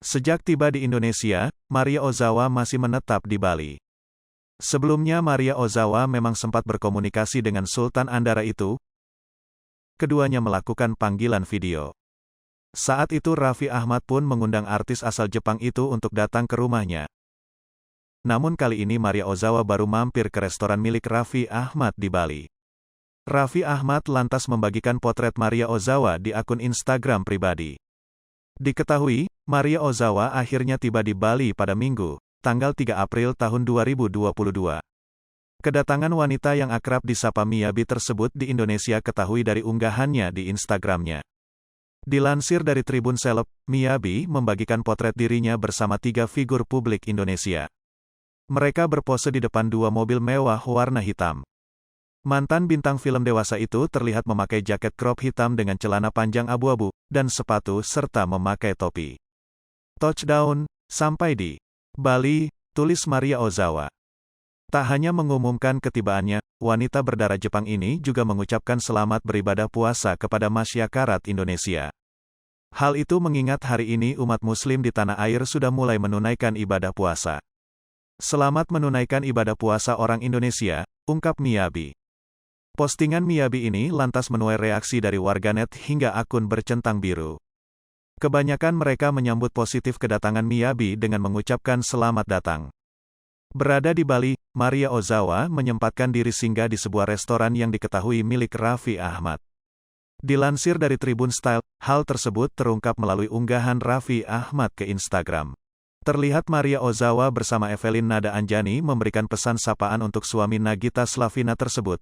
Sejak tiba di Indonesia, Maria Ozawa masih menetap di Bali. Sebelumnya Maria Ozawa memang sempat berkomunikasi dengan Sultan Andara itu. Keduanya melakukan panggilan video. Saat itu Raffi Ahmad pun mengundang artis asal Jepang itu untuk datang ke rumahnya. Namun kali ini Maria Ozawa baru mampir ke restoran milik Raffi Ahmad di Bali. Raffi Ahmad lantas membagikan potret Maria Ozawa di akun Instagram pribadi. Diketahui, Maria Ozawa akhirnya tiba di Bali pada Minggu, tanggal 3 April tahun 2022. Kedatangan wanita yang akrab disapa Miyabi tersebut di Indonesia ketahui dari unggahannya di Instagramnya. Dilansir dari Tribun Seleb, Miyabi membagikan potret dirinya bersama 3 figur publik Indonesia. Mereka berpose di depan 2 mobil mewah warna hitam. Mantan bintang film dewasa itu terlihat memakai jaket crop hitam dengan celana panjang abu-abu, dan sepatu serta memakai topi. Touchdown, sampai di Bali, tulis Maria Ozawa. Tak hanya mengumumkan ketibaannya, wanita berdarah Jepang ini juga mengucapkan selamat beribadah puasa kepada masyarakat Indonesia. Hal itu mengingat hari ini umat muslim di tanah air sudah mulai menunaikan ibadah puasa. Selamat menunaikan ibadah puasa orang Indonesia, ungkap Miyabi. Postingan Miyabi ini lantas menuai reaksi dari warganet hingga akun bercentang biru. Kebanyakan mereka menyambut positif kedatangan Miyabi dengan mengucapkan selamat datang. Berada di Bali, Maria Ozawa menyempatkan diri singgah di sebuah restoran yang diketahui milik Raffi Ahmad. Dilansir dari Tribun Style, hal tersebut terungkap melalui unggahan Raffi Ahmad ke Instagram. Terlihat Maria Ozawa bersama Evelyn Nada Anjani memberikan pesan sapaan untuk suami Nagita Slavina tersebut.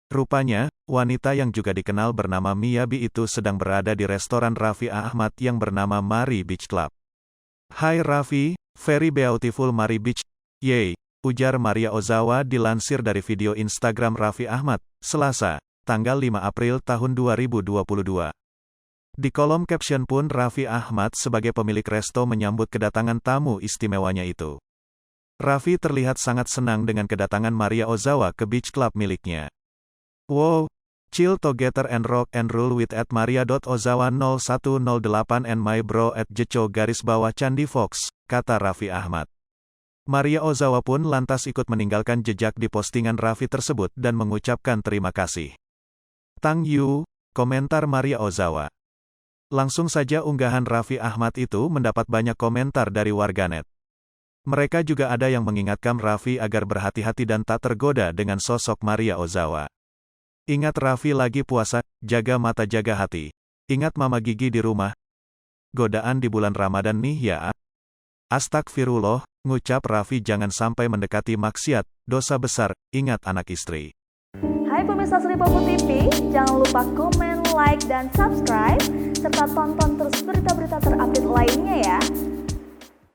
Rupanya, wanita yang juga dikenal bernama Miyabi itu sedang berada di restoran Raffi Ahmad yang bernama Mari Beach Club. Hai Raffi, very beautiful Mari Beach, yay, ujar Maria Ozawa dilansir dari video Instagram Raffi Ahmad, Selasa, tanggal 5 April tahun 2022. Di kolom caption pun Raffi Ahmad sebagai pemilik resto menyambut kedatangan tamu istimewanya itu. Raffi terlihat sangat senang dengan kedatangan Maria Ozawa ke beach club miliknya. Wow, chill together and rock and roll with @maria.ozawa0108 and my bro @jeco_Candi Fox, kata Raffi Ahmad. Maria Ozawa pun lantas ikut meninggalkan jejak di postingan Raffi tersebut dan mengucapkan terima kasih. Thank you, komentar Maria Ozawa. Langsung saja unggahan Raffi Ahmad itu mendapat banyak komentar dari warganet. Mereka juga ada yang mengingatkan Raffi agar berhati-hati dan tak tergoda dengan sosok Maria Ozawa. Ingat Raffi lagi puasa, jaga mata jaga hati. Ingat mama gigi di rumah. Godaan di bulan Ramadan nih ya. Astagfirullah, ngucap Raffi jangan sampai mendekati maksiat, dosa besar, ingat anak istri. Hai pemirsa Sri Popo TV, jangan lupa komen, like, dan subscribe, serta tonton terus berita-berita terupdate lainnya ya.